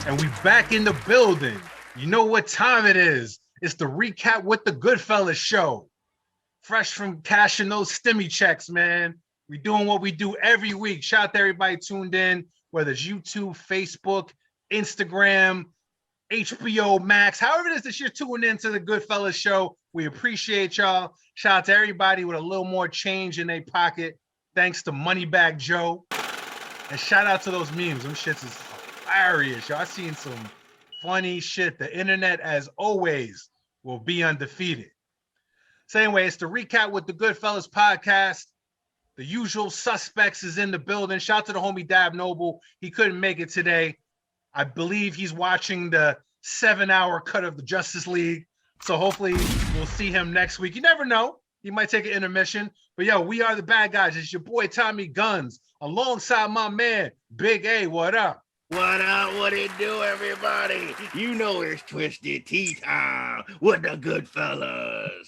And we back in the building. You know what time it is. It's the Recap with the GoodFellaz show. Fresh from cashing those stimmy checks, man. We doing what we do every week. Shout out to everybody tuned in, whether it's YouTube, Facebook, Instagram, HBO Max, however it is that you're tuning into the GoodFellaz show. We appreciate y'all. Shout out to everybody with a little more change in their pocket. Thanks to Moneybag Joe. And shout out to those memes. Them shits is hilarious, y'all. I seen some funny shit. The internet, as always, will be undefeated. So anyway, it's the Recap with the GoodFellaz podcast. The usual suspects is in the building. Shout out to the homie Dab Noble. He couldn't make it today. I believe he's watching the 7-hour cut of the Justice League. So hopefully we'll see him next week. You never know. He might take an intermission. But yo, we are the bad guys. It's your boy Tommy Guns alongside my man, Big A. What up? What up? What it do, everybody? You know it's Twisted Tea time with the GoodFellaz.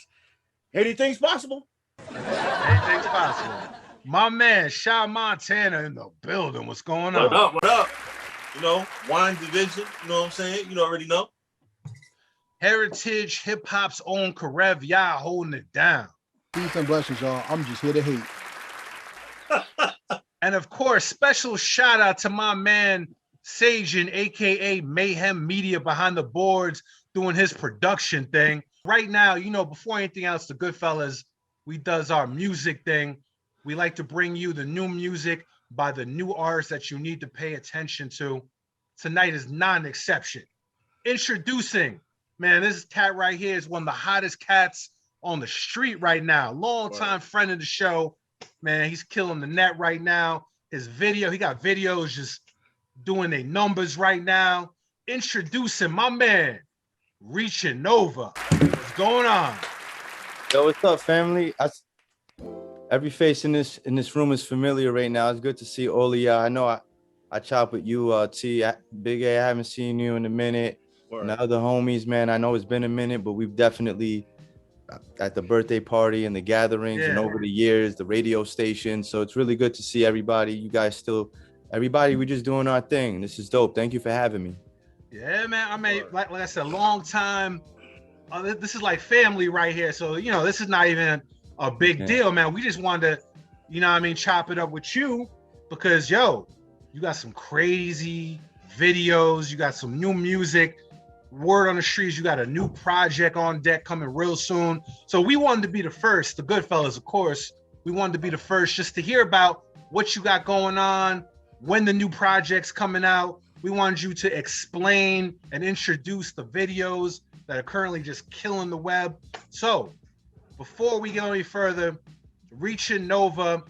Anything's possible. Anything's possible. My man, Shy Montana in the building. What's going on? What up? What up? You know, wine division. You know what I'm saying? You already know. Heritage Hip Hop's own Karev Yah holding it down. Peace and blessings, y'all. I'm just here to hate. And of course, special shout out to my man Sajin, aka Mayhem Media, behind the boards doing his production thing. Right now, you know, before anything else, the GoodFellaz, we does our music thing. We like to bring you the new music by the new artists that you need to pay attention to. Tonight is not an exception. Introducing, man, this cat right here is one of the hottest cats on the street right now. Long-time friend of the show. Man, he's killing the net right now. He got videos just doing their numbers right now. Introducing my man, ReachingNOVA. What's going on? Yo, what's up, family? Every face in this room is familiar right now. It's good to see all of y'all. I know I chop with you, T. Big A, I haven't seen you in a minute. And the other homies, man, I know it's been a minute, but we've definitely at the birthday party and the gatherings and over the years, the radio station. So it's really good to see everybody. You guys still, everybody, we're just doing our thing. This is dope. Thank you for having me. Yeah, man. I mean, like I said, long time. This is like family right here. So, you know, this is not even a big deal, man. We just wanted to, you know what I mean, chop it up with you because, yo, you got some crazy videos. You got some new music. Word on the streets, you got a new project on deck coming real soon. So we wanted to be the first, the GoodFellaz, of course. We wanted to be the first just to hear about what you got going on, when the new project's coming out. We wanted you to explain and introduce the videos that are currently just killing the web. So before we go any further, ReachingNOVA,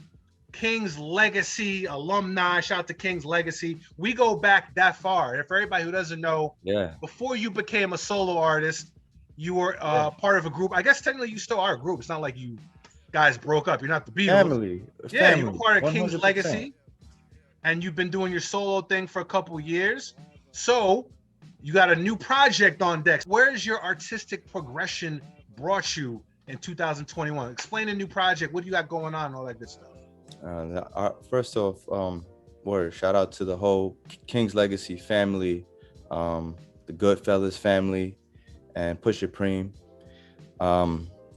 King's Legacy alumni. Shout out to King's Legacy. We go back that far. And for everybody who doesn't know, before you became a solo artist, you were part of a group. I guess technically you still are a group. It's not like you guys broke up. You're not the Beatles. Family. You were part of 100%. King's Legacy. And you've been doing your solo thing for a couple years. So you got a new project on deck. Where's your artistic progression brought you in 2021? Explain the new project. What do you got going on and all that good stuff? First off, shout out to the whole King's Legacy family, the GoodFellaz family, and Pusha Preem,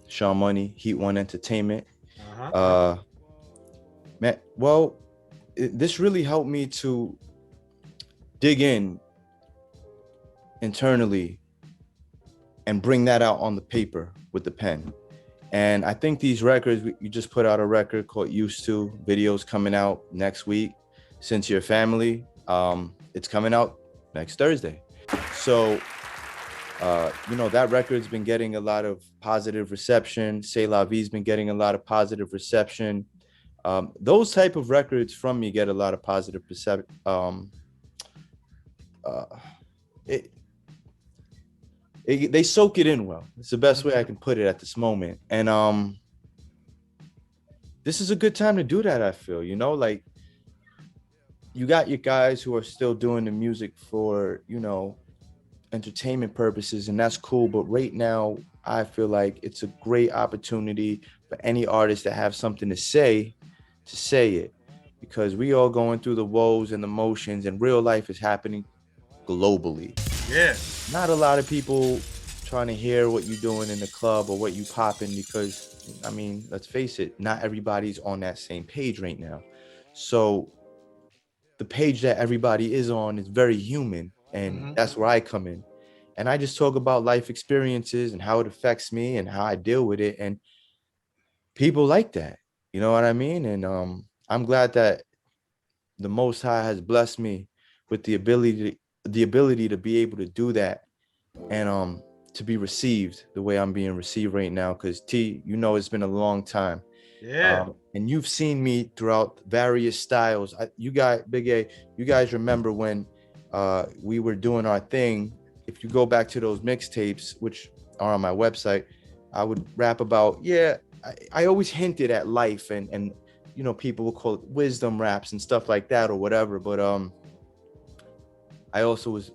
Sean Money, Heat One Entertainment. Man, well, this really helped me to dig in internally and bring that out on the paper with the pen. And I think these records, you just put out a record called Used To, videos coming out next week. Since Your Family, it's coming out next Thursday. So, you know, that record's been getting a lot of positive reception. C'est La Vie's been getting a lot of positive reception. Those type of records from me get a lot of positive reception. They soak it in well. It's the best way I can put it at this moment. And this is a good time to do that, I feel. You know, like, you got your guys who are still doing the music for, you know, entertainment purposes, and that's cool. But right now, I feel like it's a great opportunity for any artist to have something to say it. Because we all going through the woes and the motions, and real life is happening globally. Yeah. Not a lot of people trying to hear what you're doing in the club or what you popping, because I mean, let's face it, not everybody's on that same page right now. So the page that everybody is on is very human, and that's where I come in. And I just talk about life experiences and how it affects me and how I deal with it. And people like that, you know what I mean? And I'm glad that the Most High has blessed me with the ability to be able to do that, and to be received the way I'm being received right now. Because T, you know, it's been a long time. Yeah. And you've seen me throughout various styles. You guys, Big A, you guys remember when we were doing our thing. If you go back to those mixtapes, which are on my website, I would rap about, I always hinted at life, and you know, people will call it wisdom raps and stuff like that or whatever. But I also was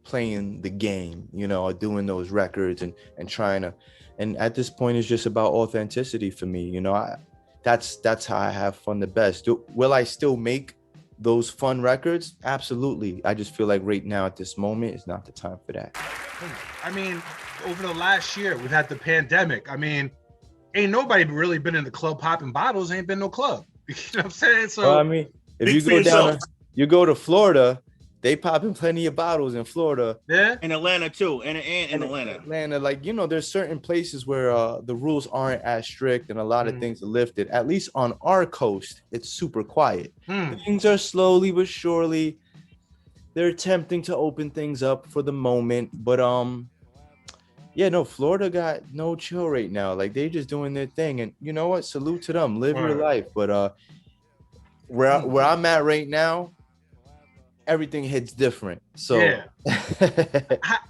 playing the game, you know, doing those records and trying to, and at this point it's just about authenticity for me, you know. That's how I have fun the best. Will I still make those fun records? Absolutely. I just feel like right now at this moment is not the time for that. I mean, over the last year we've had the pandemic. I mean, ain't nobody really been in the club popping bottles. Ain't been no club. You know what I'm saying? So well, I mean, if you go down, you go to Florida, they popping plenty of bottles in Florida. Yeah, in Atlanta too, and in Atlanta. Atlanta, like, you know, there's certain places where the rules aren't as strict and a lot of things are lifted. At least on our coast, it's super quiet. Things are slowly but surely, they're attempting to open things up for the moment, but yeah, no, Florida got no chill right now. Like, they just doing their thing, and you know what? Salute to them. Live your life. But where I'm at right now, everything hits different. So yeah.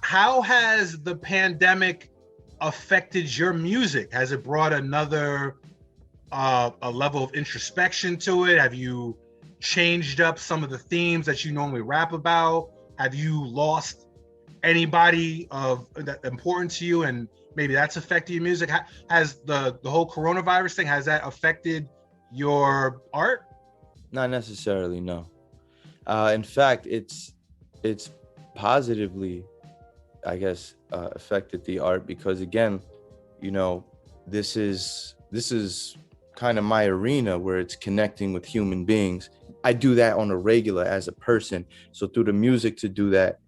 How has the pandemic affected your music? Has it brought another a level of introspection to it? Have you changed up some of the themes that you normally rap about? Have you lost anybody of that important to you, and maybe that's affected your music? Has the whole coronavirus thing, has that affected your art? Not necessarily, no. In fact, it's positively, I guess, affected the art, because again, you know, this is kind of my arena where it's connecting with human beings. I do that on a regular as a person. So through the music, to do that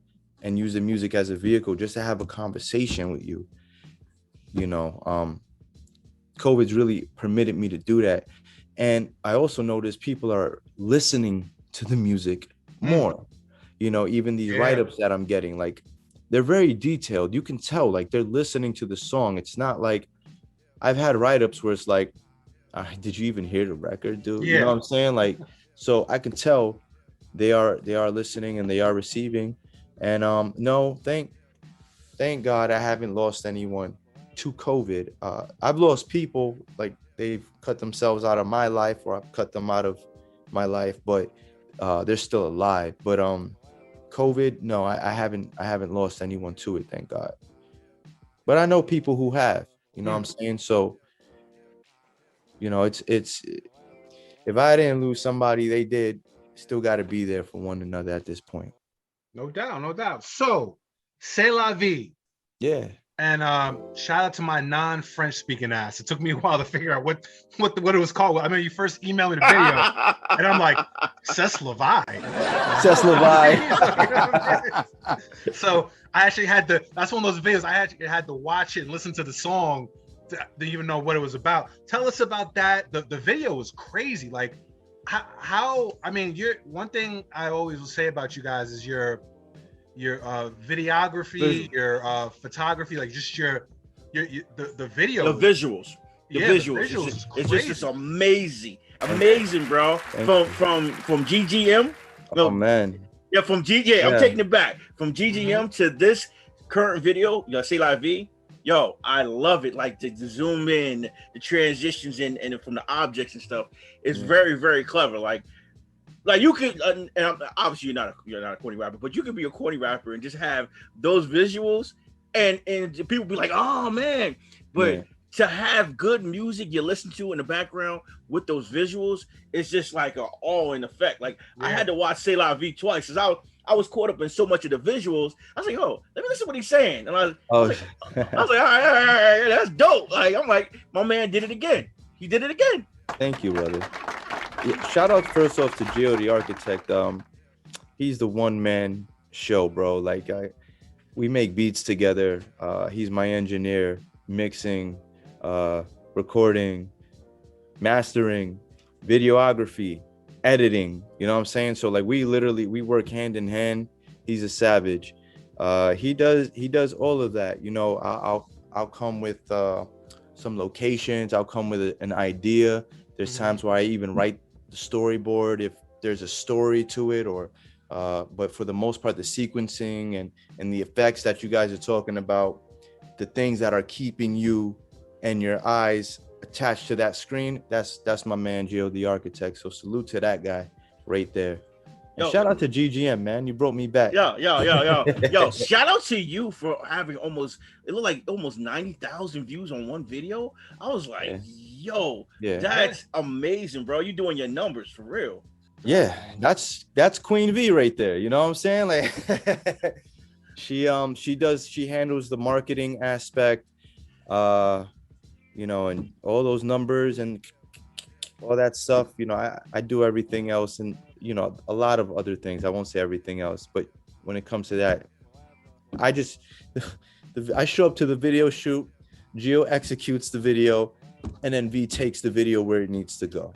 and use the music as a vehicle just to have a conversation with you, you know, COVID's really permitted me to do that. And I also notice people are listening to the music more, you know, even these write-ups that I'm getting, like, they're very detailed. You can tell, like, they're listening to the song. It's not like, I've had write-ups where it's like, did you even hear the record, dude? You know what I'm saying? Like, so I can tell they are listening and they are receiving. And no, thank God I haven't lost anyone to COVID. I've lost people, like, they've cut themselves out of my life, or I've cut them out of my life, but they're still alive. But COVID, no, I haven't lost anyone to it, thank God. But I know people who have, you know what I'm saying? So, you know, it's if I didn't lose somebody, they did. Still got to be there for one another at this point. No doubt, no doubt. So, c'est la vie. Yeah. And shout out to my non-French speaking ass. It took me a while to figure out what it was called. I mean, you first emailed me the video, and I'm like, c'est la vie. C'est la vie. So I actually had to. That's one of those videos I actually had to watch it and listen to the song to even know what it was about. Tell us about that. The video was crazy. Like, how I mean, you're one thing I always will say about you guys is your videography, your photography, like just the video, the visuals. It's just amazing, bro. From GGM. Oh man. Yeah, from GGM. I'm taking it back. From GGM to this current video, C'est la vie. Yo, I love it. Like the zoom in, the transitions and from the objects and stuff. It's very, very clever. Like you could, and obviously you're not a corny rapper, but you could be a corny rapper and just have those visuals, and people be like, oh man. But to have good music you listen to in the background with those visuals, it's just like an awe in effect. Like I had to watch C'est la vie twice, because I was caught up in so much of the visuals. I was like, oh, let me listen to what he's saying. And I was Oh, like, all right, that's dope. Like, I'm like, my man did it again. He did it again. thank you, brother. Yeah, shout out first off to Gio the architect. He's the one man show, bro. Like we make beats together. He's my engineer, mixing, recording, mastering, videography, editing. You know what I'm saying? So like we work hand in hand. He's a savage. He does all of that. You know, I'll come with some locations. I'll come with an idea. There's times where I even write the storyboard if there's a story to it, or but for the most part, the sequencing and the effects that you guys are talking about, the things that are keeping you and your eyes attached to that screen, that's my man Gio the architect. So salute to that guy right there. And shout out to GGM, man. You brought me back. Yo. Shout out to you for having almost 90,000 views on one video. I was like, yo, that's amazing, bro. You doing your numbers for real. Yeah, that's Queen V right there. You know what I'm saying? Like she handles the marketing aspect, you know, and all those numbers and all that stuff. You know, I do everything else, and you know, a lot of other things. I won't say everything else, but when it comes to that, I show up to the video shoot, Gio executes the video, and then V takes the video where it needs to go.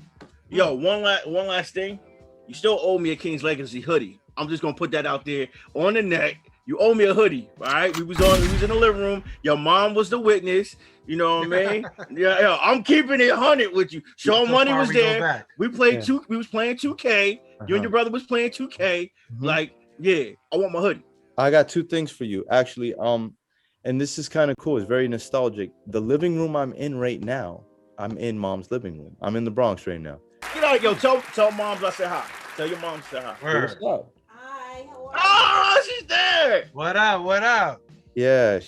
Yo, one last thing. You still owe me a King's Legacy hoodie. I'm just gonna put that out there on the neck. You owe me a hoodie, all right? We was in the living room. Your mom was the witness. You know what I mean? Yeah, I'm keeping it 100 with you. Sean Money was there. We played we was playing 2K. You and your brother was playing 2K. Like, yeah, I want my hoodie. I got two things for you, actually. And this is kind of cool. It's very nostalgic. The living room I'm in right now, I'm in mom's living room. I'm in the Bronx right now. Get out, yo. Tell moms I said hi. Tell your mom I said hi. What's up? Hi, how are you? Oh, she's there. What up? Yeah,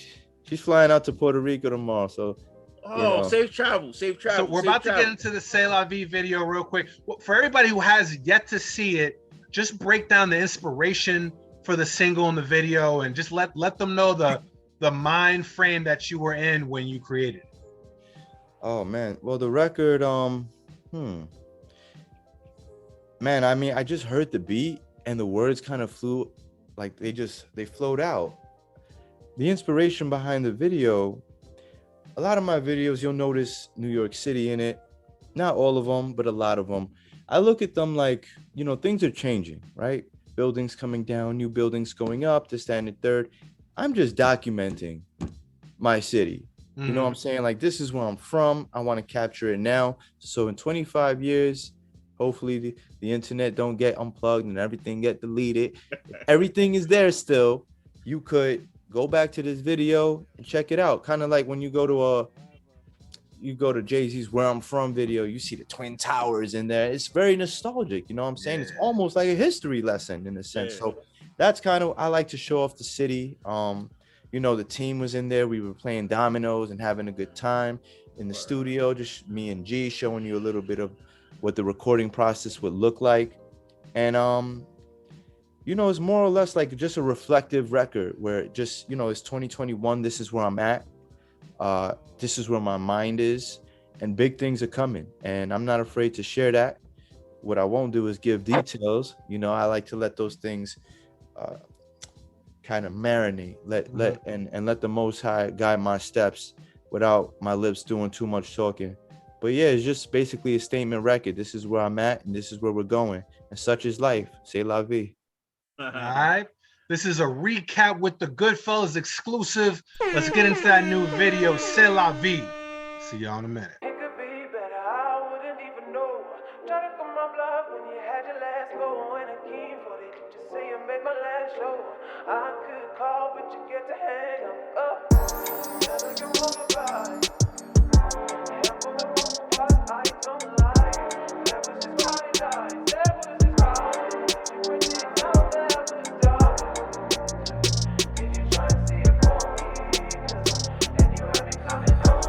she's flying out to Puerto Rico tomorrow. So, safe travel. So we're about to get into the C'est La Vie video real quick. For everybody who has yet to see it, just break down the inspiration for the single and the video, and just let them know the mind frame that you were in when you created it. Oh man, well the record, man, I mean, I just heard the beat and the words kind of flew, like they flowed out. The inspiration behind the video, a lot of my videos, you'll notice New York City in it. Not all of them, but a lot of them. I look at them like, you know, things are changing, right? Buildings coming down, new buildings going up, this, that, and the third. I'm just documenting my city. You know what I'm saying? Like, this is where I'm from. I want to capture it now. So in 25 years, hopefully the internet don't get unplugged and everything get deleted. Everything is there still. You could go back to this video and check it out. Kind of like when you go to Jay-Z's Where I'm From video, you see the Twin Towers in there. It's very nostalgic. You know what I'm saying? It's almost like a history lesson in a sense. So that's kind of, I like to show off the city. You know, the team was in there. We were playing dominoes and having a good time in the studio, just me and G showing you a little bit of what the recording process would look like. And, you know, it's more or less like just a reflective record where it just, you know, it's 2021. This is where I'm at. This is where my mind is, and big things are coming. And I'm not afraid to share that. What I won't do is give details. You know, I like to let those things kind of marinate, let the Most High guide my steps without my lips doing too much talking. But yeah, it's just basically a statement record. This is where I'm at, and this is where we're going. And such is life. C'est la vie. All right. This is a recap with the GoodFellaz exclusive. Let's get into that new video, C'est la vie. See y'all in a minute. It could be better, I wouldn't even know. Try to come my bluff when you had your last go. And I came for it, just say you make my last show. I could call, but you get to hang up. Never can move about it. Yeah, I'm gonna move apart, I don't lie. That was just how it died, that was just how it. You were just out there, I was dark. Did you try to see it for me? And you had me coming home.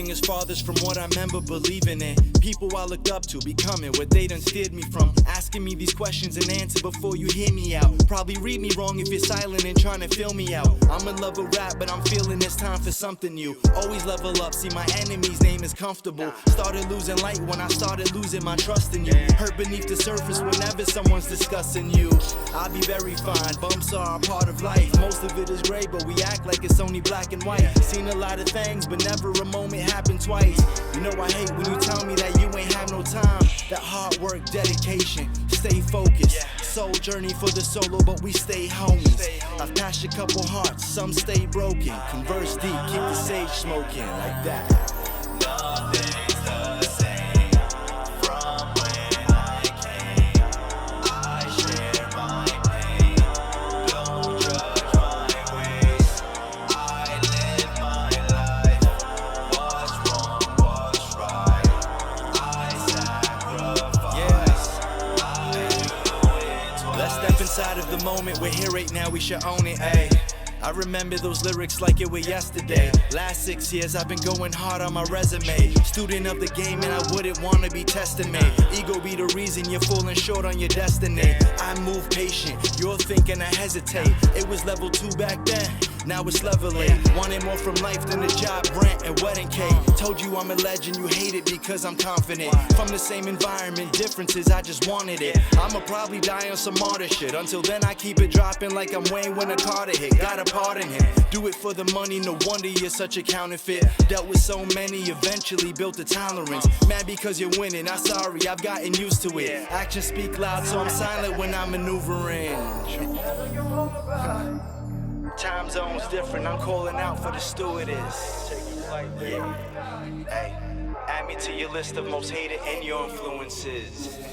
Everything is farthest from what I remember believing in. People I looked up to becoming what they done steered me from. Asking me these questions and answer before you hear me out. Probably read me wrong if you're silent and trying to fill me out. I'm in love with rap, but I'm feeling it's time for something new. Always level up, see my enemy's name is comfortable. Started losing light when I started losing my trust in you. Hurt beneath the surface whenever someone's discussing you. I'll be very fine, bumps are a part of life. Most of it is gray, but we act like it's only black and white. Seen a lot of things, but never a moment happened twice. You know I hate when you tell me that you ain't have no time. That hard work, dedication, stay focused. Soul journey for the solo, but we stay homies. I've patched a couple hearts, some stay broken. Converse deep, keep the sage smoking like that. Nothing's the same from when I came. I share my pain, don't judge my ways. I live my life, what's wrong, what's right. I sacrifice, I do it. Let's step inside of the moment, we're here right now, we should own it, ayy. I remember those lyrics like it were yesterday. Last 6 years I've been going hard on my resume. Student of the game and I wouldn't wanna be testing me. Ego be the reason you're falling short on your destiny. I move patient, you're thinking I hesitate. It was level 2 back then, now it's level 8. Wanting more from life than a job, rent, and wedding cake. Told you I'm a legend, you hate it because I'm confident. From the same environment, differences, I just wanted it. I'ma probably die on some martyr shit. Until then I keep it dropping like I'm Wayne when a Carter hit. Gotta pardon him, do it for the money, no wonder you're such a counterfeit. Dealt with so many, eventually built a tolerance. Mad because you're winning, I'm sorry, I've gotten used to it. Actions speak loud, so I'm silent when I'm maneuvering. Time zone's different, I'm calling out for the stewardess. Yeah, hey, add me to your list of most hated and your influences.